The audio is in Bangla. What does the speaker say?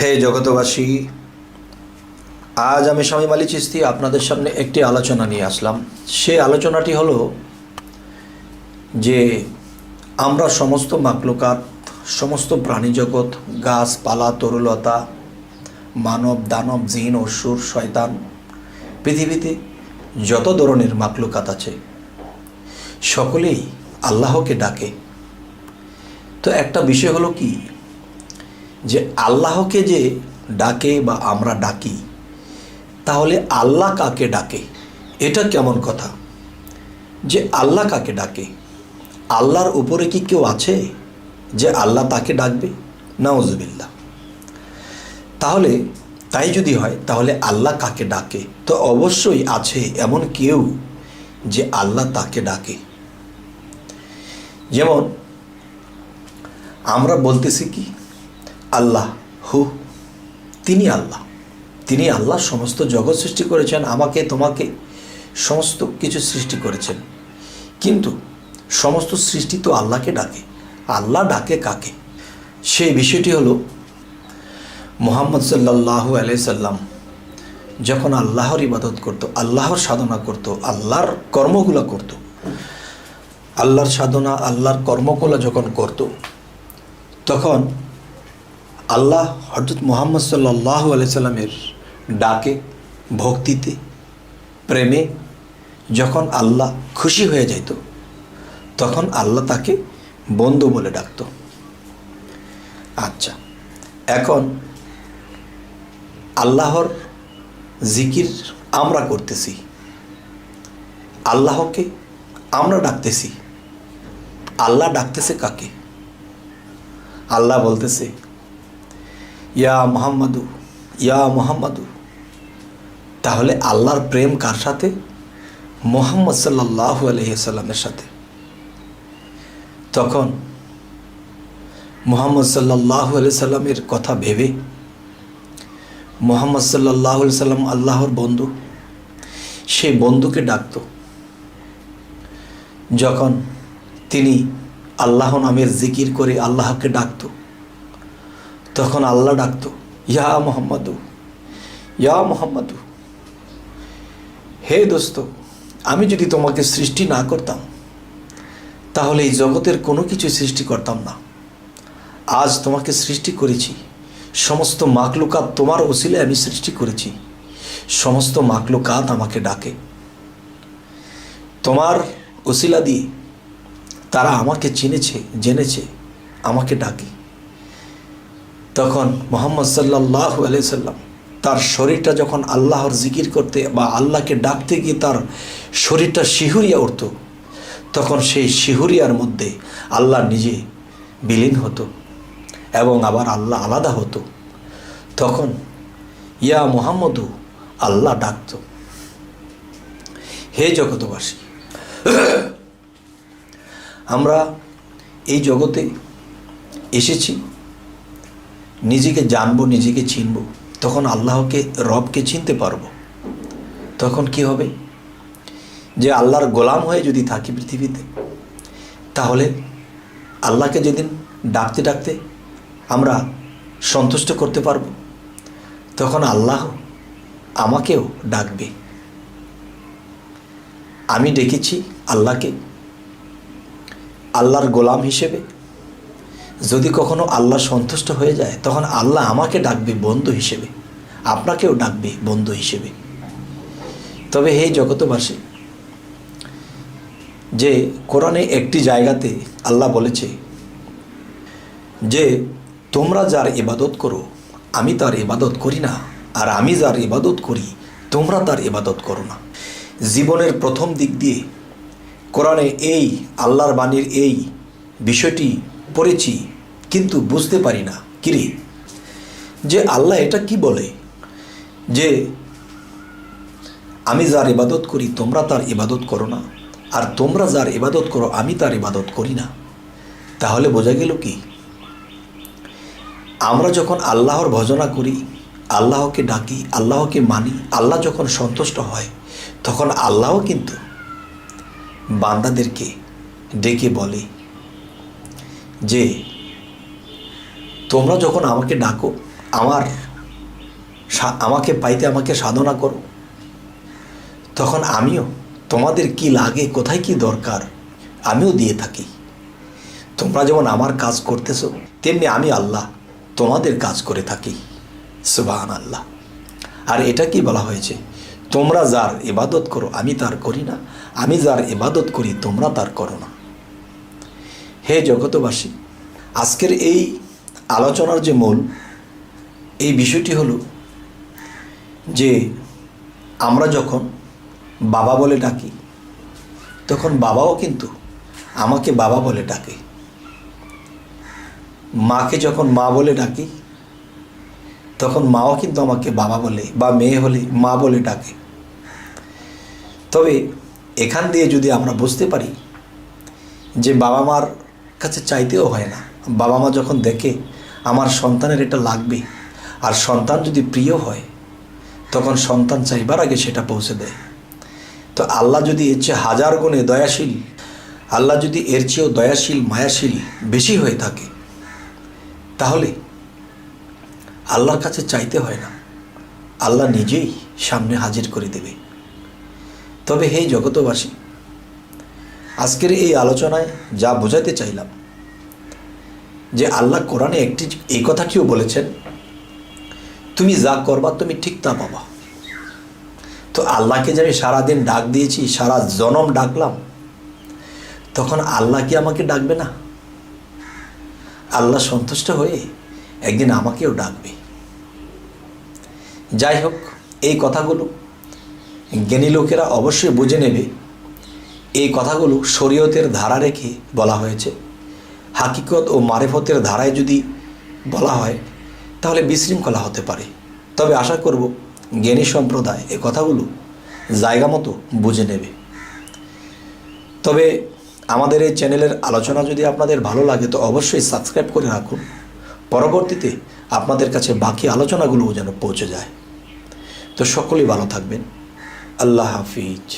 হে জগতবাসী, আজ আমি শামীম আলী চিশতি আপনাদের সামনে একটি আলোচনা নিয়ে আসলাম। সেই আলোচনাটি হলো যে আমরা সমস্ত মাকলুকাত, সমস্ত প্রাণীজগৎ, গাছপালা, তরুলতা, মানব দানব, জিন অসুর, শয়তান, পৃথিবীতে যত ধরনের মাকলুকাত আছে সকলেই আল্লাহকে ডাকে। তো একটা বিষয় হলো কি, যে আল্লাহকে যে ডাকে বা আমরা ডাকি, তাহলে আল্লাহ কাকে ডাকে? এটা কেমন কথা যে আল্লাহ কাকে ডাকে? আল্লাহর উপরে কি কেউ আছে যে আল্লাহ তাকে ডাকবে? নাউজুবিল্লাহ। তাহলে তাই যদি হয়, তাহলে আল্লাহ কাকে ডাকে? তো অবশ্যই আছে এমন কেউ যে আল্লাহ তাকে ডাকে। যেমন আমরা বলতেছি কি, আল্লাহ হু, তিনি আল্লাহ, তিনি আল্লাহ সমস্ত জগৎ সৃষ্টি করেছেন, আমাকে তোমাকে সমস্ত কিছু সৃষ্টি করেছেন। কিন্তু সমস্ত সৃষ্টি তো আল্লাহকে ডাকে। আল্লাহ ডাকে কাকে? সেই বিষয়টি হলো মুহাম্মদ সাল্লাল্লাহু আলাইহি সাল্লাম যখন আল্লাহর ইবাদত করত, আল্লাহর সাধনা করত, আল্লাহর কর্মগুলো করত, আল্লাহর সাধনা, আল্লাহর কর্মগুলো যখন করত, তখন আল্লাহ হযরত মুহাম্মদ সাল্লাল্লাহু আলাইহি সাল্লামের ডাকে, ভক্তিতে, প্রেমে যখন আল্লাহ খুশি হয়ে যেত, তখন আল্লাহ তাকে বন্ধু বলে ডাকত। আচ্ছা, এখন আল্লাহর জিকির আমরা করতেছি, আল্লাহকে আমরা ডাকতেছি, আল্লাহ ডাকতেছে কাকে? আল্লাহ বলতেছে ইয়া মুহাম্মাদু, ইয়া মুহাম্মাদু। তাহলে আল্লাহর প্রেম কার সাথে? মুহাম্মদ সাল্লাল্লাহু আলাইহি সাল্লামের সাথে। তখন মুহাম্মদ সাল্লাল্লাহু আলাইহি সাল্লামের কথা ভেবে মুহাম্মদ সাল্লাল্লাহু আলাইহি সাল্লাম আল্লাহর বন্ধু, সেই বন্ধুকে ডাকত। যখন তিনি আল্লাহ নামের জিকির করে আল্লাহকে ডাকত, তখন আল্লাহ ডাকত ইয়া মুহাম্মাদু, ইয়া মুহাম্মাদু। হে দোস্ত, আমি যদি তোমাকে সৃষ্টি না করতাম, তাহলে এই জগতের কোনো কিছু সৃষ্টি করতাম না। আজ তোমাকে সৃষ্টি করেছি, সমস্ত মাকলুকাত তোমার ওসিলায় আমি সৃষ্টি করেছি। সমস্ত মাকলুকাত আমাকে ডাকে, তোমার ওসিলা দিয়ে তারা আমাকে চিনেছে, জেনেছে, আমাকে ডাকে। তখন মুহাম্মদ সাল্লাল্লাহু আলাইহি সাল্লাম তার শরীরটা যখন আল্লাহর জিকির করতে বা আল্লাহকে ডাকতে গিয়ে তার শরীরটা শিহুরিয়া উঠত, তখন সেই শিহুরিয়ার মধ্যে আল্লাহ নিজে বিলীন হতো এবং আবার আল্লাহ আলাদা হতো। তখন ইয়া মুহাম্মদু আল্লাহ ডাকত। হে জগতবাসী, আমরা এই জগতে এসেছি নিজেকে জানবো, নিজেকে চিনব, তখন আল্লাহকে, রবকে চিনতে পারবো। তখন কি হবে? যে আল্লাহর গোলাম হয়ে যদি থাকি পৃথিবীতে, তাহলে আল্লাহকে যেদিন ডাকতে ডাকতে আমরা সন্তুষ্ট করতে পারবো, তখন আল্লাহ আমাকেও ডাকবে। আমি ডেকেছি আল্লাহকে আল্লাহর গোলাম হিসেবে। যদি কখনো আল্লাহ সন্তুষ্ট হয়ে যায়, তখন আল্লাহ আমাকে ডাকবে বন্ধু হিসেবে, আপনাকেও ডাকবে বন্ধু হিসেবে। তবে হে জগতবাসী, যে কোরআনে একটি জায়গাতে আল্লাহ বলেছে যে তোমরা যার ইবাদত করো আমি তার ইবাদত করি না, আর আমি যার ইবাদত করি তোমরা তার ইবাদত করো না। জীবনের প্রথম দিক দিয়ে কোরআনে এই আল্লাহর বাণীর এই বিষয়টি পড়েছি, কিন্তু বুঝতে পারি না কিরে যে আল্লাহ এটা কি বলে, যে আমি যার ইবাদত করি তোমরা তার ইবাদত করো না, আর তোমরা যার ইবাদত করো আমি তার ইবাদত করি না। তাহলে বোঝা গেল কি, আমরা যখন আল্লাহর ভজনা করি, আল্লাহকে ডাকি, আল্লাহকে মানি, আল্লাহ যখন সন্তুষ্ট হয়, তখন আল্লাহও কিন্তু বান্দাদেরকে ডেকে বলে যে তোমরা যখন আমাকে ডাকো আমাকে পাইতে আমাকে সাধনা করো, তখন আমিও তোমাদের কি লাগে, কোথায় কি দরকার আমিও দিয়ে থাকি। তোমরা যেমন আমার কাজ করতেছো, তেমনি আমি আল্লাহ তোমাদের কাজ করে থাকি। সুবহানাল্লাহ। আর এটা কি বলা হয়েছে, তোমরা যার ইবাদত করো আমি তার করি না, আমি যার ইবাদত করি তোমরা তার করো না। হে জগতবাসী, আজকের এই আলোচনার যে মূল এই বিষয়টি হলো যে আমরা যখন বাবা বলে ডাকি, তখন বাবাও কিন্তু আমাকে বাবা বলে ডাকে। মাকে যখন মা বলে ডাকি, তখন মাও কিন্তু আমাকে বাবা বলে, বা মেয়ে হলে মা বলে ডাকে। তবে এখান দিয়ে যদি আমরা বুঝতে পারি যে বাবা মার কাছে চাইতেও হয় না, বাবা মা যখন দেখে আমার সন্তানের এটা লাগবে, আর সন্তান যদি প্রিয় হয়, তখন সন্তান চাইবার আগে সেটা পৌঁছে দেয়। তো আল্লাহ যদি এর চেয়ে হাজার গুণে দয়াশীল, আল্লাহ যদি এর চেয়েও দয়াশীল মায়াশীল বেশি হয়ে থাকে, তাহলে আল্লাহর কাছে চাইতে হয় না, আল্লাহ নিজেই সামনে হাজির করে দেবে। তবে হে জগতবাসী, আজকের এই আলোচনায় যা বোঝাতে চাইলাম যে আল্লাহ কোরআনে এই কথাটিও বলেছেন, তুমি যা করবা তুমি ঠিক তা পাবা। তো আল্লাহকে যে আমি সারাদিন ডাক দিয়েছি, সারা জনম ডাকলাম, তখন আল্লাহ কি আমাকে ডাকবে না? আল্লাহ সন্তুষ্ট হয়ে একদিন আমাকেও ডাকবে। যাই হোক, এই কথাগুলো জ্ঞানী লোকেরা অবশ্যই বুঝে নেবে। এই কথাগুলো শরীয়তের ধারা রেখে বলা হয়েছে। হাকিকত ও মারেফতের ধারায় যদি বলা হয় তাহলে বিশৃঙ্খলা হতে পারে। তবে আশা করব জ্ঞানী সম্প্রদায় এই কথাগুলো জায়গা মতো বুঝে নেবে। তবে আমাদের এই চ্যানেলের আলোচনা যদি আপনাদের ভালো লাগে তো অবশ্যই সাবস্ক্রাইব করে রাখুন, পরবর্তীতে আপনাদের কাছে বাকি আলোচনাগুলোও যেন পৌঁছে যায়। তো সকলেই ভালো থাকবেন। আল্লাহ হাফিজ।